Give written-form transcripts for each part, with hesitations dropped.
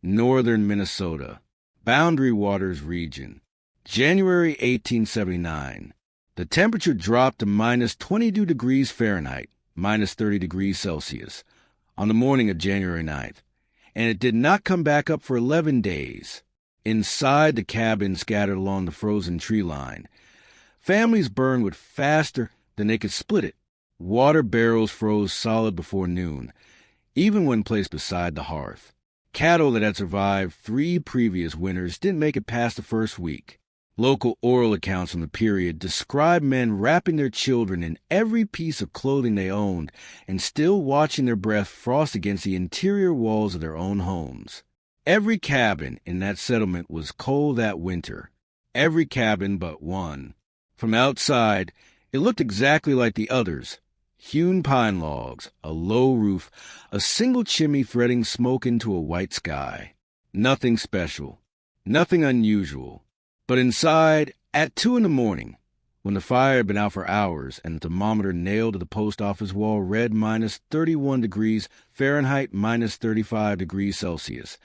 northern Minnesota, Boundary Waters region, January 1879. The temperature dropped to minus 22 degrees Fahrenheit, minus 30 degrees Celsius, on the morning of January 9th, and it did not come back up for 11 days. Inside the cabin scattered along the frozen tree line, families burned wood faster than they could split it. Water barrels froze solid before noon, even when placed beside the hearth. Cattle that had survived 3 previous winters didn't make it past the first week. Local oral accounts from the period describe men wrapping their children in every piece of clothing they owned and still watching their breath frost against the interior walls of their own homes. Every cabin in that settlement was cold that winter. Every cabin but one. From outside, it looked exactly like the others. Hewn pine logs, a low roof, a single chimney threading smoke into a white sky. Nothing special, nothing unusual. But inside, at 2 a.m, when the fire had been out for hours and the thermometer nailed to the post office wall read minus 31 degrees Fahrenheit, minus 35 degrees Celsius,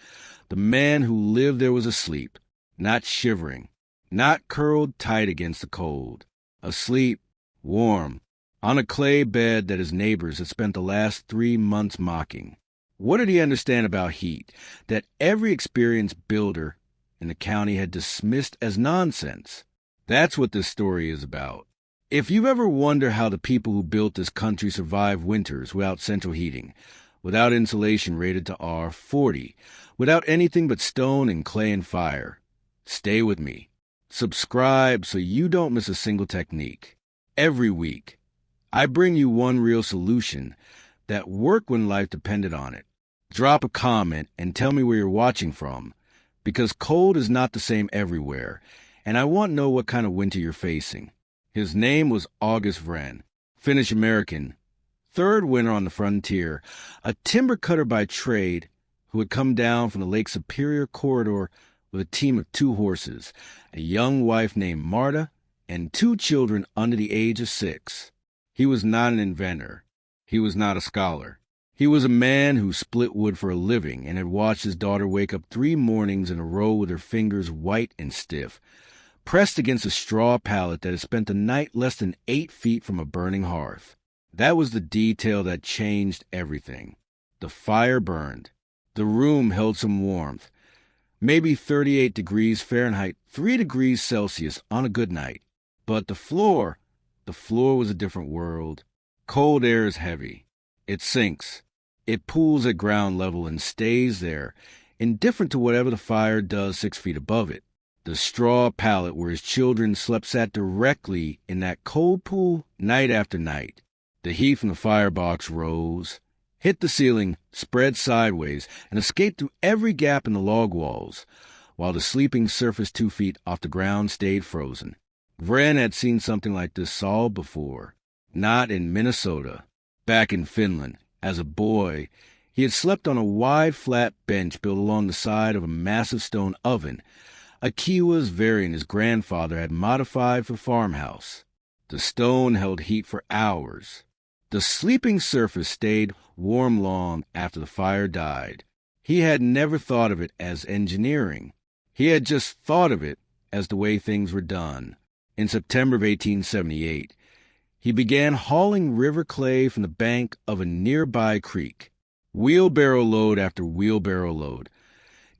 the man who lived there was asleep, not shivering, not curled tight against the cold. Asleep, warm, on a clay bed that his neighbors had spent the last 3 months mocking. What did he understand about heat that every experienced builder in the county had dismissed as nonsense? That's what this story is about. If you've ever wondered how the people who built this country survived winters without central heating, without insulation rated to R40, without anything but stone and clay and fire, stay with me. Subscribe so you don't miss a single technique. Every week, I bring you one real solution that worked when life depended on it. Drop a comment and tell me where you're watching from, because cold is not the same everywhere, and I want to know what kind of winter you're facing. His name was August Vren, Finnish-American, 3rd winter on the frontier, a timber cutter by trade who had come down from the Lake Superior corridor with a team of 2 horses, a young wife named Marta, and 2 children under the age of 6. He was not an inventor. He was not a scholar. He was a man who split wood for a living and had watched his daughter wake up 3 mornings in a row with her fingers white and stiff, pressed against a straw pallet that had spent the night less than 8 feet from a burning hearth. That was the detail that changed everything. The fire burned. The room held some warmth, maybe 38 degrees Fahrenheit, 3 degrees Celsius on a good night. But the floor was a different world. Cold air is heavy. It sinks. It pools at ground level and stays there, indifferent to whatever the fire does 6 feet above it. The straw pallet where his children slept sat directly in that cold pool night after night. The heat from the firebox rose, hit the ceiling, spread sideways, and escaped through every gap in the log walls, while the sleeping surface 2 feet off the ground stayed frozen. Vren had seen something like this solved before. Not in Minnesota. Back in Finland, as a boy, he had slept on a wide, flat bench built along the side of a massive stone oven, a Kiowa's variant his grandfather had modified for farmhouse. The stone held heat for hours. The sleeping surface stayed warm long after the fire died. He had never thought of it as engineering. He had just thought of it as the way things were done. In September of 1878, he began hauling river clay from the bank of a nearby creek. Wheelbarrow load after wheelbarrow load,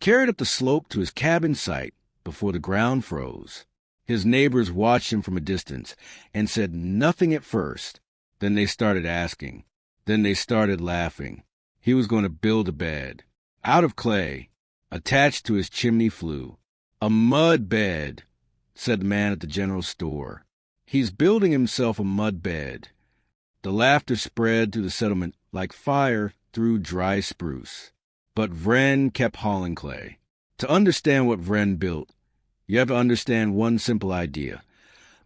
carried up the slope to his cabin site before the ground froze. His neighbors watched him from a distance and said nothing at first. Then they started asking. Then they started laughing. He was going to build a bed, out of clay, attached to his chimney flue. A mud bed, said the man at the general store. He's building himself a mud bed. The laughter spread through the settlement like fire through dry spruce. But Vren kept hauling clay. To understand what Vren built, you have to understand one simple idea.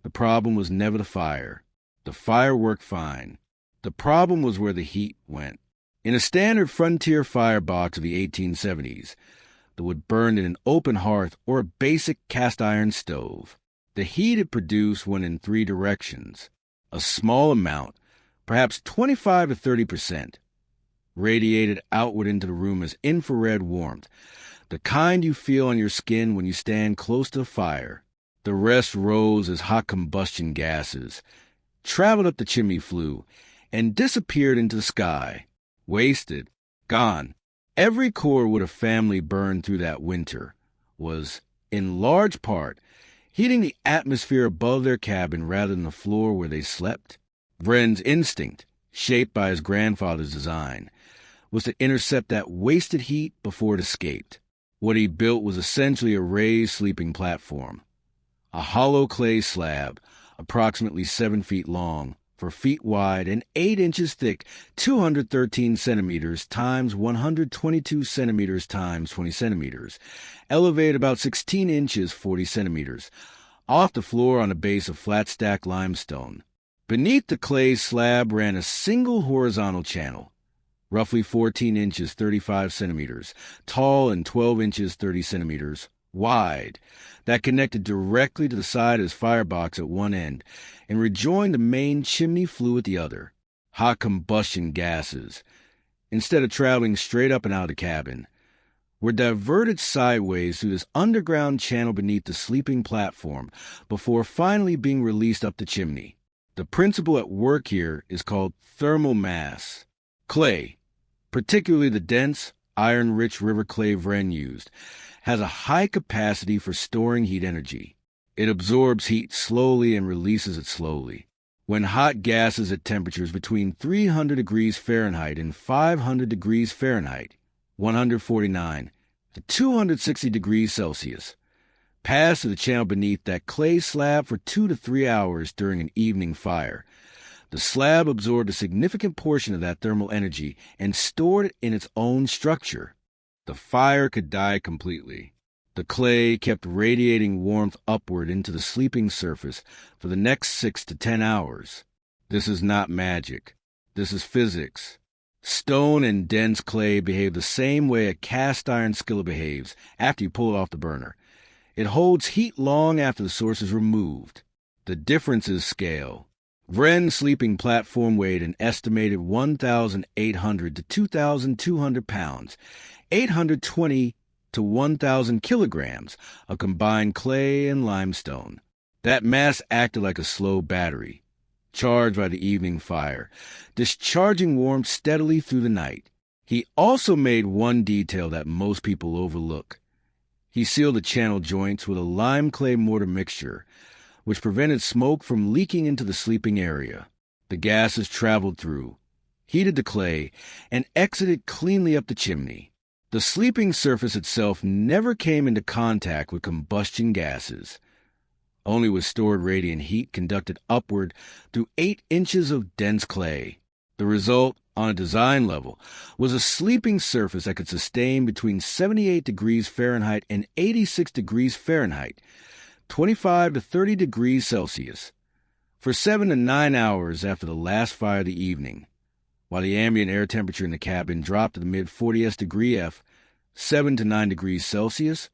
The problem was never the fire. The fire worked fine. The problem was where the heat went. In a standard frontier firebox of the 1870s, the wood burned in an open hearth or a basic cast iron stove. The heat it produced went in 3 directions. A small amount, perhaps 25 to 30%, radiated outward into the room as infrared warmth. the kind you feel on your skin when you stand close to a fire. The rest rose as hot combustion gases, traveled up the chimney flue, and disappeared into the sky. Wasted, gone. Every core wood a family burned through that winter was, in large part, heating the atmosphere above their cabin rather than the floor where they slept. Vren's instinct, shaped by his grandfather's design, was to intercept that wasted heat before it escaped. What he built was essentially a raised sleeping platform, a hollow clay slab, approximately 7 feet long, 4 feet wide, and 8 inches thick, 213 centimeters times 122 centimeters times 20 centimeters, elevated about 16 inches, 40 centimeters, off the floor on a base of flat-stack limestone. Beneath the clay slab ran a single horizontal channel, roughly 14 inches, 35 centimeters, tall and 12 inches, 30 centimeters wide, that connected directly to the side of his firebox at one end and rejoined the main chimney flue at the other. Hot combustion gases, instead of traveling straight up and out of the cabin, were diverted sideways through this underground channel beneath the sleeping platform before finally being released up the chimney. The principle at work here is called thermal mass. Clay, particularly the dense, iron-rich river clay Vren used, has a high capacity for storing heat energy. It absorbs heat slowly and releases it slowly. When hot gases at temperatures between 300 degrees Fahrenheit and 500 degrees Fahrenheit, 149 to 260 degrees Celsius, pass through the channel beneath that clay slab for 2 to 3 hours during an evening fire, the slab absorbed a significant portion of that thermal energy and stored it in its own structure. The fire could die completely. The clay kept radiating warmth upward into the sleeping surface for the next 6 to 10 hours. This is not magic. This is physics. Stone and dense clay behave the same way a cast iron skillet behaves after you pull it off the burner. It holds heat long after the source is removed. The difference is scale. Vren's sleeping platform weighed an estimated 1,800 to 2,200 pounds, 820 to 1,000 kilograms of combined clay and limestone. That mass acted like a slow battery, charged by the evening fire, discharging warmth steadily through the night. He also made one detail that most people overlook. He sealed the channel joints with a lime clay mortar mixture, which prevented smoke from leaking into the sleeping area. The gases traveled through, heated the clay, and exited cleanly up the chimney. The sleeping surface itself never came into contact with combustion gases, only with stored radiant heat conducted upward through 8 inches of dense clay. The result, on a design level, was a sleeping surface that could sustain between 78 degrees Fahrenheit and 86 degrees Fahrenheit, 25 to 30 degrees Celsius, for 7 to 9 hours after the last fire of the evening, while the ambient air temperature in the cabin dropped to the mid-40s degree F, 7 to 9 degrees Celsius,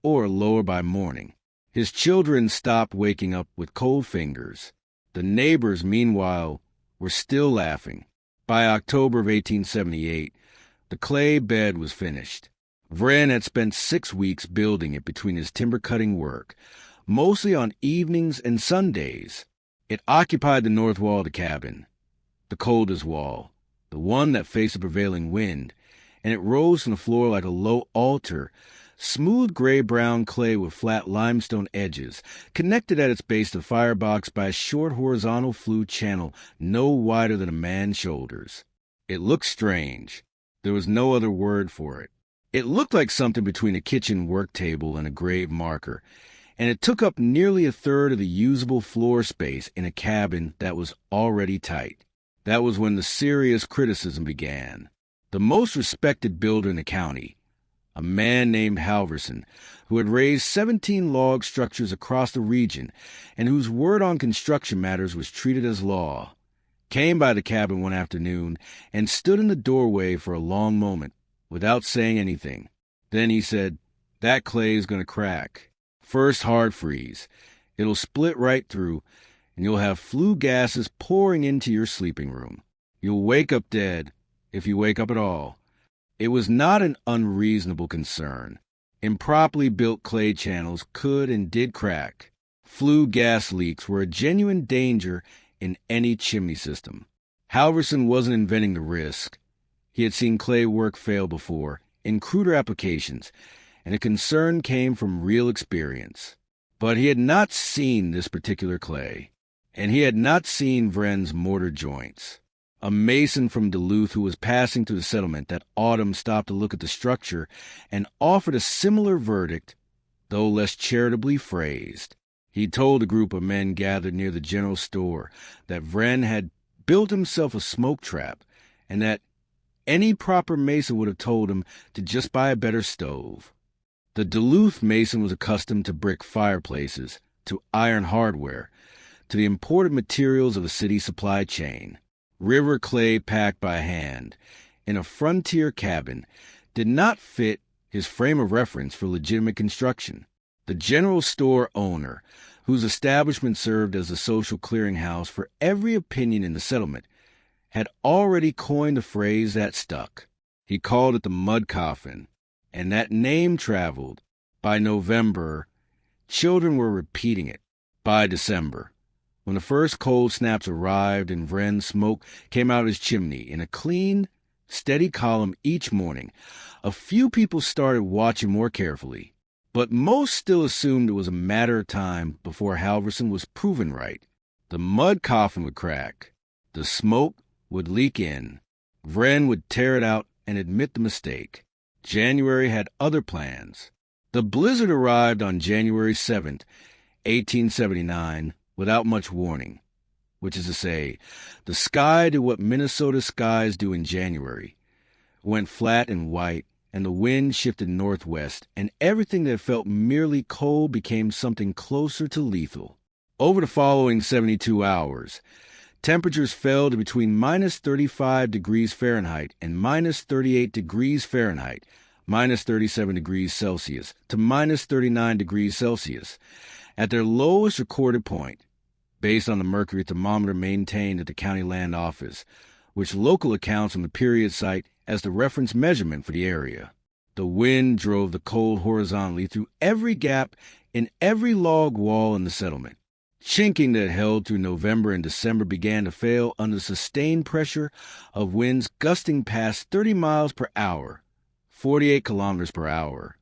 or lower by morning. His children stopped waking up with cold fingers. The neighbors, meanwhile, were still laughing. By October of 1878, the clay bed was finished. Vren had spent 6 weeks building it between his timber-cutting work, mostly on evenings and Sundays. It occupied the north wall of the cabin, the coldest wall, the one that faced the prevailing wind, and it rose from the floor like a low altar, smooth gray-brown clay with flat limestone edges, connected at its base to the firebox by a short horizontal flue channel no wider than a man's shoulders. It looked strange. There was no other word for it. It looked like something between a kitchen work table and a grave marker, and it took up nearly a third of the usable floor space in a cabin that was already tight. That was when the serious criticism began. The most respected builder in the county, a man named Halverson, who had raised 17 log structures across the region and whose word on construction matters was treated as law, came by the cabin one afternoon and stood in the doorway for a long moment without saying anything. Then he said, "That clay is going to crack. First hard freeze. It'll split right through, and you'll have flue gases pouring into your sleeping room. You'll wake up dead, if you wake up at all." It was not an unreasonable concern. Improperly built clay channels could and did crack. Flue gas leaks were a genuine danger in any chimney system. Halverson wasn't inventing the risk. He had seen clay work fail before, in cruder applications, and the concern came from real experience. But he had not seen this particular clay, and he had not seen Vren's mortar joints. A mason from Duluth who was passing through the settlement that autumn stopped to look at the structure and offered a similar verdict, though less charitably phrased. He told a group of men gathered near the general store that Vren had built himself a smoke trap and that any proper mason would have told him to just buy a better stove. The Duluth mason was accustomed to brick fireplaces, to iron hardware, to the imported materials of the city supply chain. River clay packed by hand in a frontier cabin did not fit his frame of reference for legitimate construction. The general store owner, whose establishment served as a social clearinghouse for every opinion in the settlement, had already coined a phrase that stuck. He called it the mud coffin, and that name traveled. By November, children were repeating it. By December, when the first cold snaps arrived and Vren's smoke came out of his chimney in a clean, steady column each morning, a few people started watching more carefully, but most still assumed it was a matter of time before Halverson was proven right. The mud coffin would crack. The smoke would leak in. Vren would tear it out and admit the mistake. January had other plans. The blizzard arrived on January 7th, 1879, without much warning, which is to say, the sky did what Minnesota skies do in January. It went flat and white, and the wind shifted northwest, and everything that felt merely cold became something closer to lethal. Over the following 72 hours, temperatures fell to between minus 35 degrees Fahrenheit and minus 38 degrees Fahrenheit, minus 37 degrees Celsius to minus 39 degrees Celsius, at their lowest recorded point, based on the mercury thermometer maintained at the county land office, which local accounts on the period cite as the reference measurement for the area. The wind drove the cold horizontally through every gap in every log wall in the settlement. Chinking that held through November and December began to fail under the sustained pressure of winds gusting past 30 miles per hour, 48 kilometers per hour.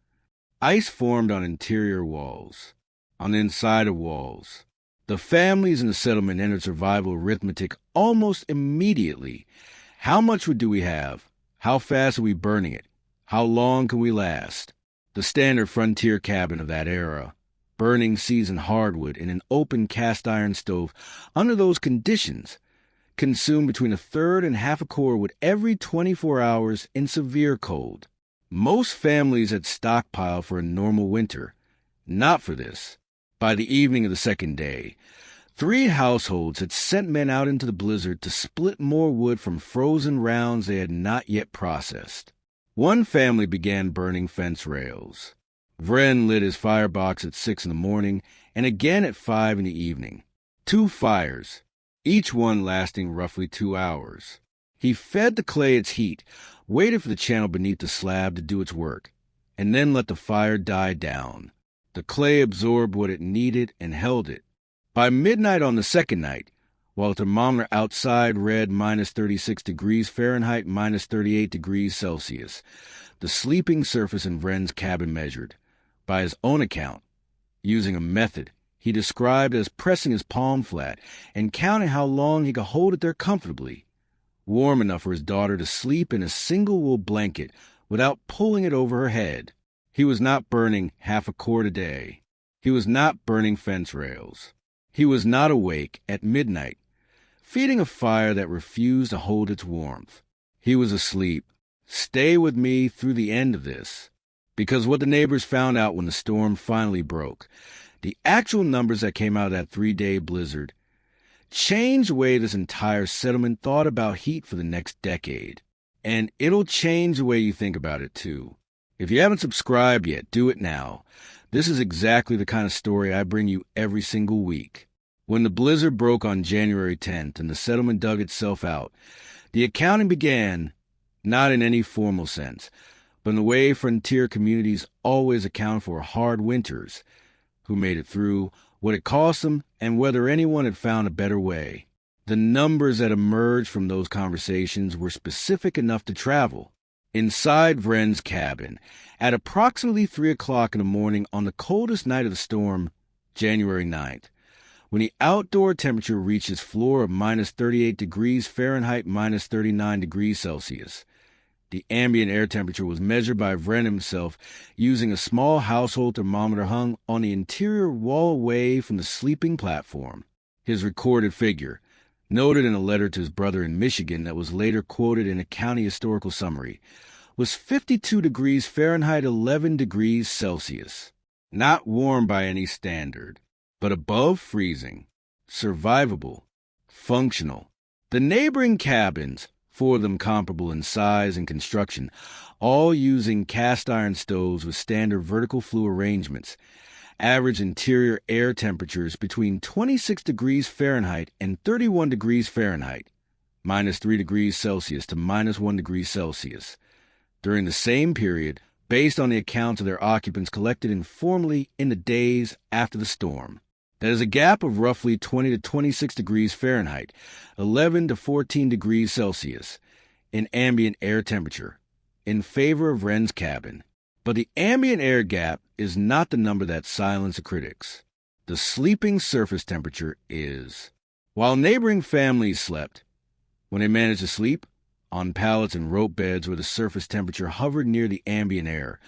Ice formed on interior walls, on the inside of walls. The families in the settlement entered survival arithmetic almost immediately. How much wood do we have? How fast are we burning it? How long can we last? The standard frontier cabin of that era, burning seasoned hardwood in an open cast-iron stove under those conditions, consumed between a third and half a cord wood every 24 hours in severe cold. Most families had stockpiled for a normal winter. Not for this. By the evening of the second day, 3 households had sent men out into the blizzard to split more wood from frozen rounds they had not yet processed. One family began burning fence rails. Vren lit his firebox at 6 in the morning and again at 5 in the evening. 2 fires, each one lasting roughly 2 hours. He fed the clay its heat, waited for the channel beneath the slab to do its work, and then let the fire die down. The clay absorbed what it needed and held it. By midnight on the second night, while the thermometer outside read minus 36 degrees Fahrenheit, minus 38 degrees Celsius, the sleeping surface in Vren's cabin measured, by his own account, using a method he described as pressing his palm flat and counting how long he could hold it there comfortably, warm enough for his daughter to sleep in a single wool blanket without pulling it over her head. He was not burning half a cord a day. He was not burning fence rails. He was not awake at midnight, feeding a fire that refused to hold its warmth. He was asleep. Stay with me through the end of this, because what the neighbors found out when the storm finally broke, the actual numbers that came out of that 3-day blizzard, changed the way this entire settlement thought about heat for the next decade. And it'll change the way you think about it, too. If you haven't subscribed yet, do it now. This is exactly the kind of story I bring you every single week. When the blizzard broke on January 10th and the settlement dug itself out, the accounting began, not in any formal sense, But in the way frontier communities always account for hard winters, who made it through, what it cost them, and whether anyone had found a better way. The numbers that emerged from those conversations were specific enough to travel. Inside Vren's cabin, at approximately 3 o'clock in the morning on the coldest night of the storm, January 9th, when the outdoor temperature reached its floor of minus 38 degrees Fahrenheit, minus 39 degrees Celsius, the ambient air temperature was measured by Vren himself using a small household thermometer hung on the interior wall away from the sleeping platform. His recorded figure, noted in a letter to his brother in Michigan that was later quoted in a county historical summary, was 52 degrees Fahrenheit, 11 degrees Celsius. Not warm by any standard, but above freezing, survivable, functional. The neighboring cabins, 4 of them comparable in size and construction, all using cast-iron stoves with standard vertical flue arrangements, average interior air temperatures between 26 degrees Fahrenheit and 31 degrees Fahrenheit, minus 3 degrees Celsius to minus 1 degree Celsius, during the same period, based on the accounts of their occupants collected informally in the days after the storm. That is a gap of roughly 20 to 26 degrees Fahrenheit, 11 to 14 degrees Celsius, in ambient air temperature, in favor of Vren's cabin. But the ambient air gap is not the number that silences the critics. The sleeping surface temperature is. While neighboring families slept, when they managed to sleep, on pallets and rope beds where the surface temperature hovered near the ambient air,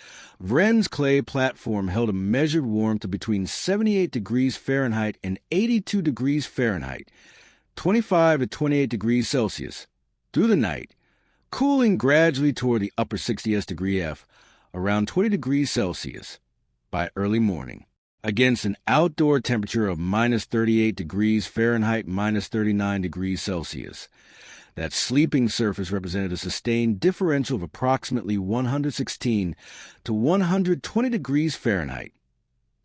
Vren's clay platform held a measured warmth of between 78 degrees Fahrenheit and 82 degrees Fahrenheit, 25 to 28 degrees Celsius, through the night, cooling gradually toward the upper 60th degree F, around 20 degrees Celsius, by early morning, against an outdoor temperature of minus 38 degrees Fahrenheit, minus 39 degrees Celsius. That sleeping surface represented a sustained differential of approximately 116 to 120 degrees Fahrenheit,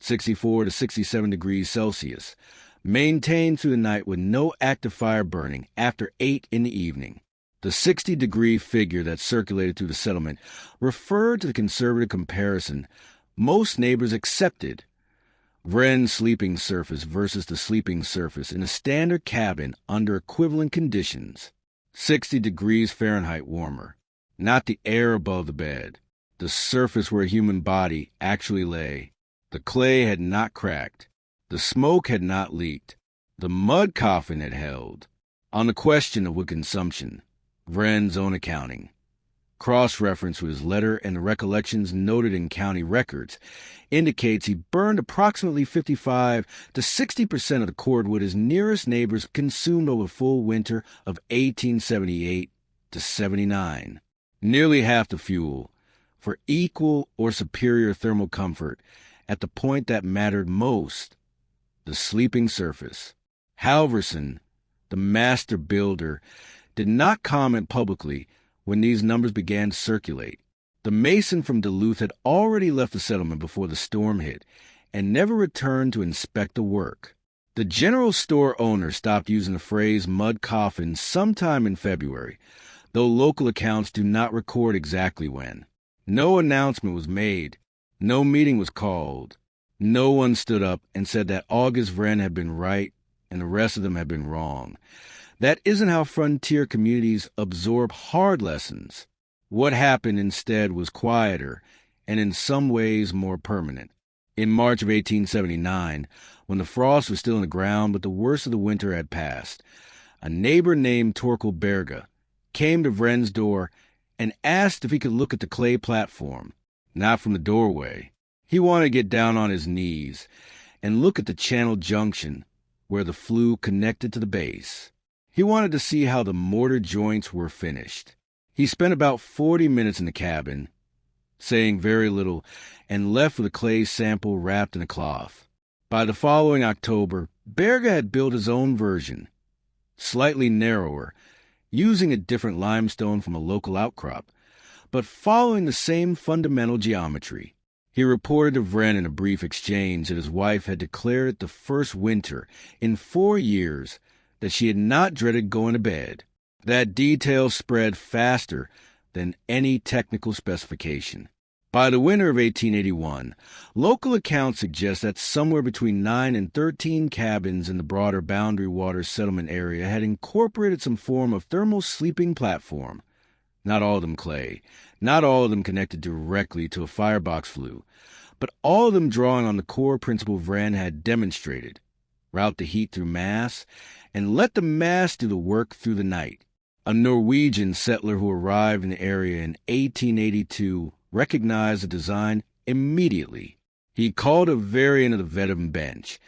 64 to 67 degrees Celsius, maintained through the night with no active fire burning after 8 in the evening. The 60-degree figure that circulated through the settlement referred to the conservative comparison most neighbors accepted: Vren's sleeping surface versus the sleeping surface in a standard cabin under equivalent conditions. 60 degrees Fahrenheit warmer, not the air above the bed, the surface where a human body actually lay. The clay had not cracked. The smoke had not leaked. The mud coffin had held. On the question of wood consumption, Vren's own accounting, cross-reference with his letter and the recollections noted in county records, indicates he burned approximately 55 to 60% of the cordwood his nearest neighbors consumed over the full winter of 1878 to 79. Nearly half the fuel, for equal or superior thermal comfort, at the point that mattered most, the sleeping surface. Halverson, the master builder, did not comment publicly when these numbers began to circulate. The mason from Duluth had already left the settlement before the storm hit and never returned to inspect the work. The general store owner stopped using the phrase mud coffin sometime in February, though local accounts do not record exactly when. No announcement was made. No meeting was called. No one stood up and said that August Vren had been right and the rest of them had been wrong. That isn't how frontier communities absorb hard lessons. What happened instead was quieter and in some ways more permanent. In March of 1879, when the frost was still in the ground but the worst of the winter had passed, a neighbor named Torkel Berga came to Vren's door and asked if he could look at the clay platform, not from the doorway. He wanted to get down on his knees and look at the channel junction where the flue connected to the base. He wanted to see how the mortar joints were finished. He spent about 40 minutes in the cabin, saying very little, and left with a clay sample wrapped in a cloth. By the following October, Berga had built his own version, slightly narrower, using a different limestone from a local outcrop, but following the same fundamental geometry. He reported to Vren in a brief exchange that his wife had declared it the first winter in 4 years that she had not dreaded going to bed. That detail spread faster than any technical specification. By the winter of 1881, local accounts suggest that somewhere between 9 and 13 cabins in the broader Boundary Waters settlement area had incorporated some form of thermal sleeping platform. Not all of them clay, not all of them connected directly to a firebox flue, but all of them drawing on the core principle Vren had demonstrated: route the heat through mass, and let the mass do the work through the night. A Norwegian settler who arrived in the area in 1882 recognized the design immediately. He called a variant of the veteran bench,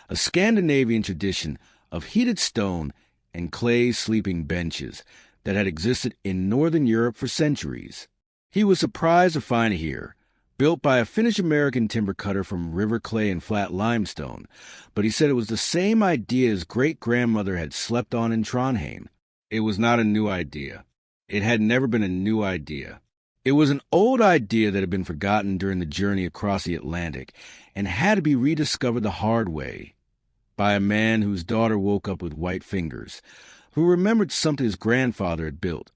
a Scandinavian tradition of heated stone and clay sleeping benches that had existed in northern Europe for centuries. He was surprised to find it here, built by a Finnish-American timber cutter from river clay and flat limestone, but he said it was the same idea his great-grandmother had slept on in Trondheim. It was not a new idea. It had never been a new idea. It was an old idea that had been forgotten during the journey across the Atlantic and had to be rediscovered the hard way by a man whose daughter woke up with white fingers, who remembered something his grandfather had built,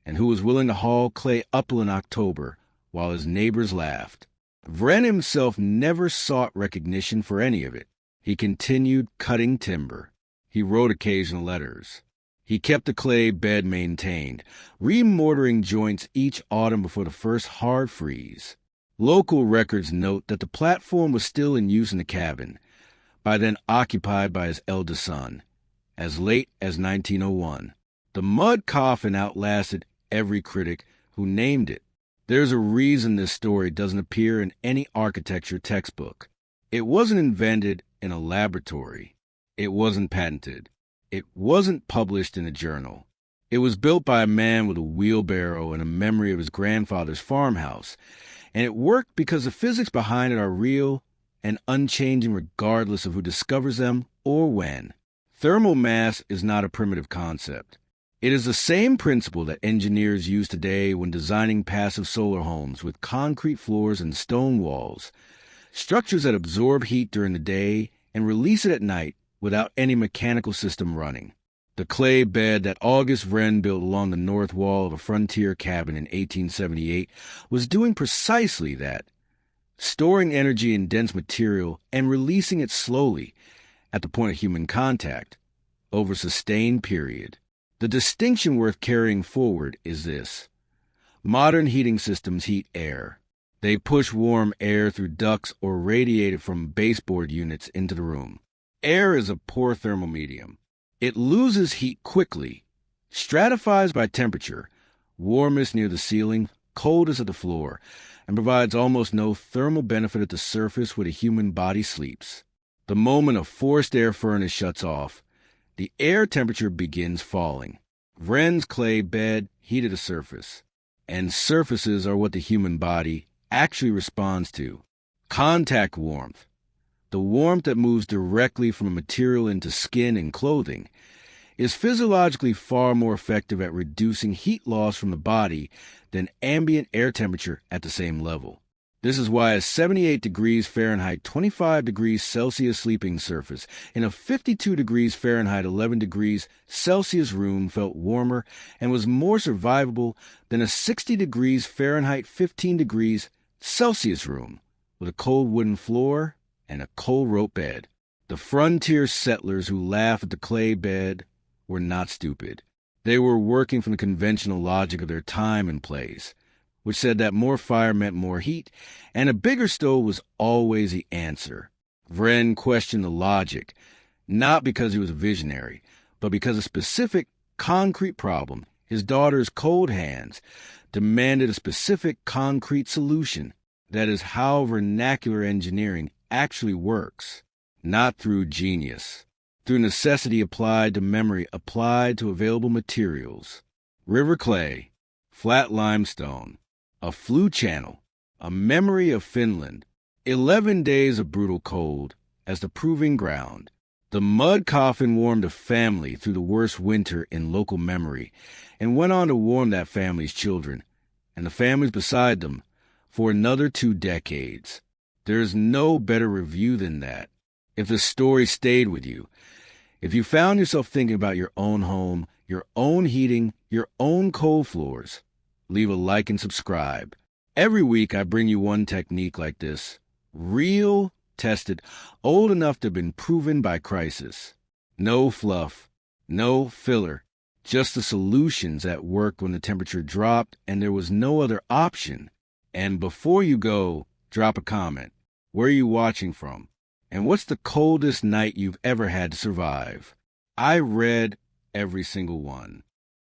and who was willing to haul clay upland in October while his neighbors laughed. Vren himself never sought recognition for any of it. He continued cutting timber. He wrote occasional letters. He kept the clay bed maintained, remortaring joints each autumn before the first hard freeze. Local records note that the platform was still in use in the cabin, by then occupied by his eldest son, as late as 1901. The mud coffin outlasted every critic who named it. There's a reason this story doesn't appear in any architecture textbook. It wasn't invented in a laboratory. It wasn't patented. It wasn't published in a journal. It was built by a man with a wheelbarrow and a memory of his grandfather's farmhouse, and it worked because the physics behind it are real and unchanging regardless of who discovers them or when. Thermal mass is not a primitive concept. It is the same principle that engineers use today when designing passive solar homes with concrete floors and stone walls, structures that absorb heat during the day and release it at night without any mechanical system running. The clay bed that August Vren built along the north wall of a frontier cabin in 1878 was doing precisely that, storing energy in dense material and releasing it slowly at the point of human contact over a sustained period. The distinction worth carrying forward is this: modern heating systems heat air. They push warm air through ducts or radiate it from baseboard units into the room. Air is a poor thermal medium. It loses heat quickly, stratifies by temperature, warmest near the ceiling, coldest at the floor, and provides almost no thermal benefit at the surface where the human body sleeps. The moment a forced air furnace shuts off, the air temperature begins falling. Vren's clay bed heated a surface, and surfaces are what the human body actually responds to. Contact warmth, the warmth that moves directly from a material into skin and clothing, is physiologically far more effective at reducing heat loss from the body than ambient air temperature at the same level. This is why a 78 degrees Fahrenheit, 25 degrees Celsius sleeping surface in a 52 degrees Fahrenheit, 11 degrees Celsius room felt warmer and was more survivable than a 60 degrees Fahrenheit, 15 degrees Celsius room with a cold wooden floor and a cold rope bed. The frontier settlers who laughed at the clay bed were not stupid. They were working from the conventional logic of their time and place, which said that more fire meant more heat, and a bigger stove was always the answer. Vren questioned the logic, not because he was a visionary, but because a specific, concrete problem, his daughter's cold hands, demanded a specific, concrete solution. That is how vernacular engineering actually works, not through genius, through necessity applied to memory applied to available materials. River clay, flat limestone, a flue channel, a memory of Finland, 11 days of brutal cold as the proving ground. The mud coffin warmed a family through the worst winter in local memory and went on to warm that family's children and the families beside them for another 2 decades. There is no better review than that. If the story stayed with you, if you found yourself thinking about your own home, your own heating, your own cold floors, leave a like and subscribe. Every week I bring you one technique like this. Real, tested, old enough to have been proven by crisis. No fluff, no filler, just the solutions that worked when the temperature dropped and there was no other option. And before you go, drop a comment. Where are you watching from? And what's the coldest night you've ever had to survive? I read every single one.